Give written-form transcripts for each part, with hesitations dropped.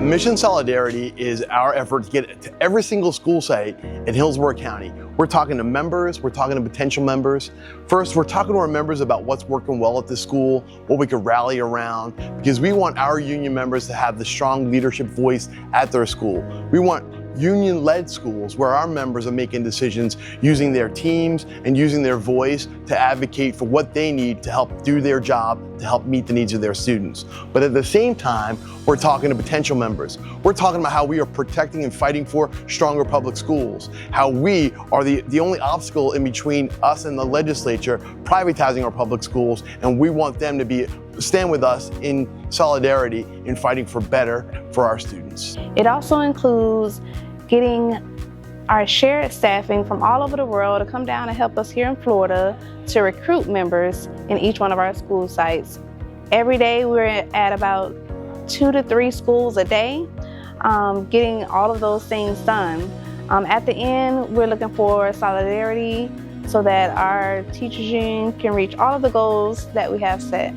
Mission Solidarity is our effort to get to every single school site in Hillsborough County. We're talking to members, we're talking to potential members. First, we're talking to our members about what's working well at the school, what we could rally around, because we want our union members to have the strong leadership voice at their school. We want union-led schools where our members are making decisions using their teams and using their voice to advocate for what they need to help do their job, to help meet the needs of their students. But at the same time, we're talking to potential members. We're talking about how we are protecting and fighting for stronger public schools, how we are the only obstacle in between us and the legislature privatizing our public schools, and we want them to stand with us in solidarity in fighting for better for our students. It also includes getting our shared staffing from all over the world to come down and help us here in Florida to recruit members in each one of our school sites. Every day we're at about 2 to 3 schools a day, getting all of those things done. At the end, we're looking for solidarity so that our teachers union can reach all of the goals that we have set.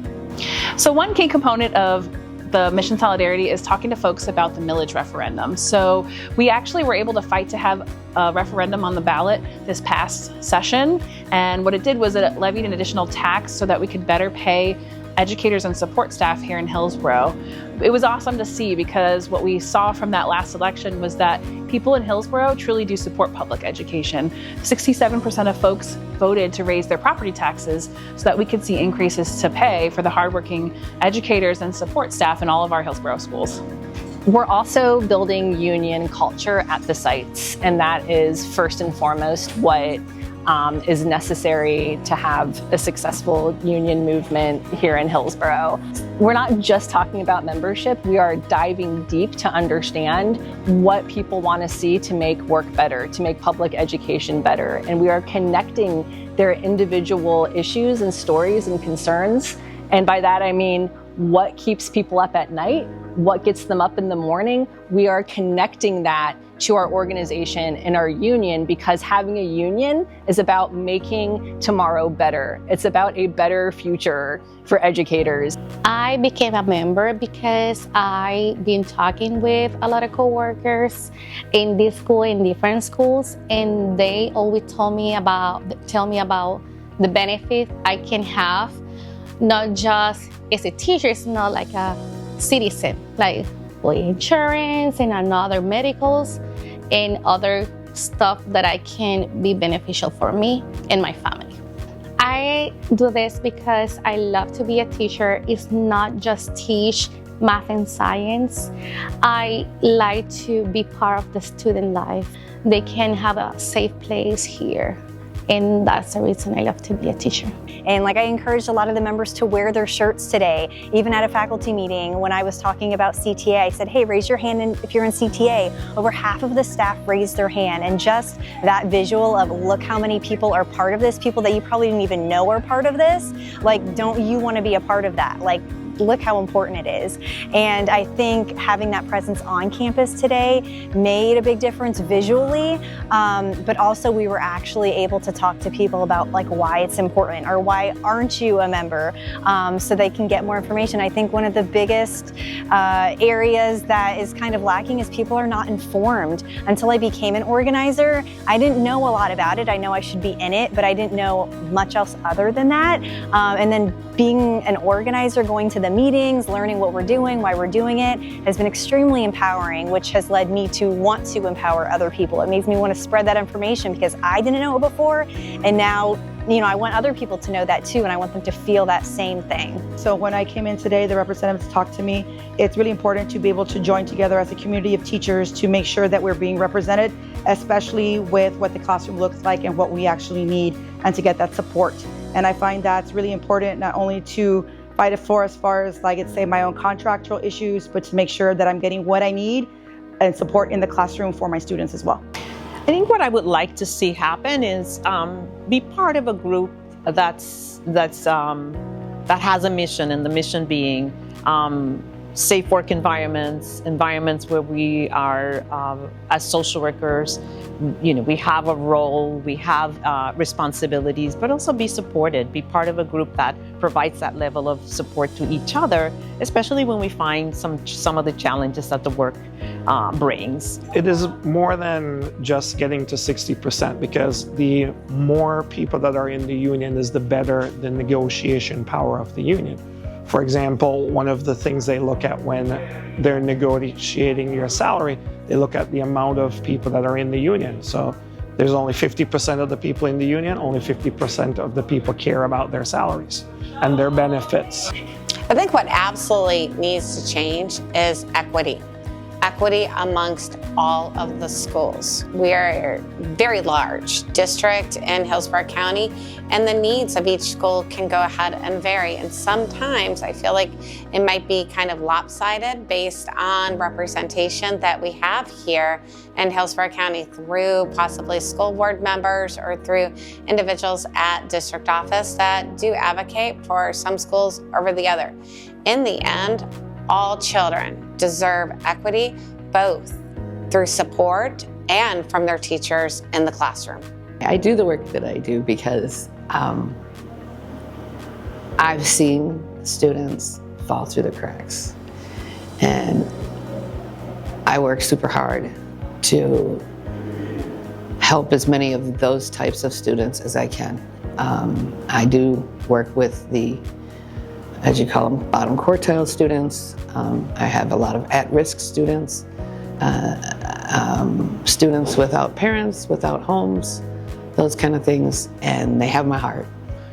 So one key component of the Mission Solidarity is talking to folks about the millage referendum. So we actually were able to fight to have a referendum on the ballot this past session. And what it did was it levied an additional tax so that we could better pay educators and support staff here in Hillsborough. It was awesome to see, because what we saw from that last election was that people in Hillsborough truly do support public education. 67% of folks voted to raise their property taxes so that we could see increases to pay for the hardworking educators and support staff in all of our Hillsborough schools. We're also building union culture at the sites, and that is first and foremost what is necessary to have a successful union movement here in Hillsborough. We're not just talking about membership, we are diving deep to understand what people want to see to make work better, to make public education better, and we are connecting their individual issues and stories and concerns. And by that I mean what keeps people up at night, what gets them up in the morning. We are connecting that to our organization and our union, because having a union is about making tomorrow better. It's about a better future for educators. I became a member because I've been talking with a lot of coworkers in this school, in different schools, and they always tell me about the benefit I can have, not just as a teacher, it's not like a citizen, like with insurance and another medicals and other stuff that I can be beneficial for me and my family. I do this because I love to be a teacher. It's not just teach math and science. I like to be part of the student life. They can have a safe place here. And that's the reason I love to be a teacher. And like I encouraged a lot of the members to wear their shirts today. Even at a faculty meeting, when I was talking about CTA, I said, hey, raise your hand if you're in CTA. Over half of the staff raised their hand. And just that visual of look how many people are part of this, people that you probably didn't even know are part of this, like, don't you want to be a part of that? Like, look how important it is. And I think having that presence on campus today made a big difference visually, but also we were actually able to talk to people about like why it's important or why aren't you a member, so they can get more information. I think one of the biggest areas that is kind of lacking is people are not informed. Until I became an organizer, I didn't know a lot about it. I know I should be in it, but I didn't know much else other than that. And then being an organizer, going to the meetings, learning what we're doing, why we're doing it, has been extremely empowering, which has led me to want to empower other people. It makes me want to spread that information because I didn't know it before, and now, you know, I want other people to know that too, and I want them to feel that same thing. So when I came in today, the representatives talked to me. It's really important to be able to join together as a community of teachers to make sure that we're being represented, especially with what the classroom looks like and what we actually need, and to get that support. And I find that's really important, not only to fight it for as far as, like, say, my own contractual issues, but to make sure that I'm getting what I need and support in the classroom for my students as well. I think what I would like to see happen is be part of a group that has a mission, and the mission being safe work environments, environments where we are, as social workers, we have a role, we have responsibilities, but also be supported, be part of a group that provides that level of support to each other, especially when we find some of the challenges that the work brings. It is more than just getting to 60%, because the more people that are in the union is the better the negotiation power of the union. For example, one of the things they look at when they're negotiating your salary, they look at the amount of people that are in the union. So there's only 50% of the people in the union, only 50% of the people care about their salaries and their benefits. I think what absolutely needs to change is equity. Equity amongst all of the schools. We are a very large district in Hillsborough County, and the needs of each school can go ahead and vary. And sometimes I feel like it might be kind of lopsided based on representation that we have here in Hillsborough County through possibly school board members or through individuals at district office that do advocate for some schools over the other. In the end, all children deserve equity, both through support and from their teachers in the classroom. I do the work that I do because I've seen students fall through the cracks, and I work super hard to help as many of those types of students as I can. I do work with the, as you call them, bottom quartile students. I have a lot of at-risk students, students without parents, without homes, those kind of things, and they have my heart.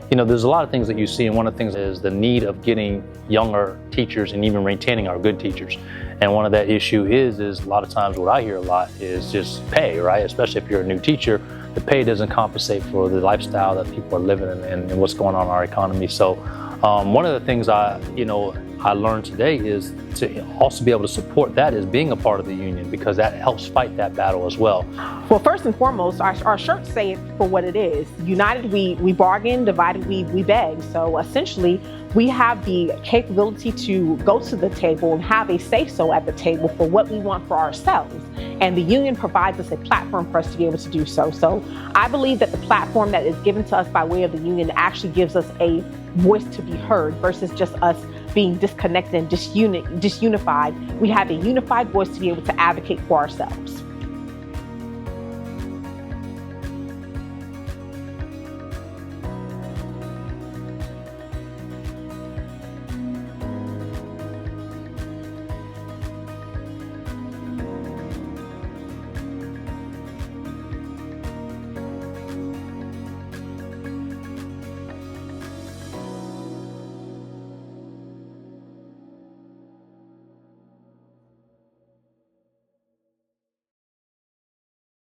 You know, there's a lot of things that you see, and one of the things is the need of getting younger teachers and even maintaining our good teachers. And one of that issue is a lot of times what I hear a lot is just pay, right? Especially if you're a new teacher, the pay doesn't compensate for the lifestyle that people are living in and what's going on in our economy. So one of the things I learned today is to also be able to support that is being a part of the union, because that helps fight that battle as well. Well, first and foremost, our shirts say it for what it is. United, we bargain, divided, we beg. So essentially, we have the capability to go to the table and have a say-so at the table for what we want for ourselves. And the union provides us a platform for us to be able to do so. So I believe that the platform that is given to us by way of the union actually gives us a voice to be heard versus just us being disconnected and disunified. We have a unified voice to be able to advocate for ourselves.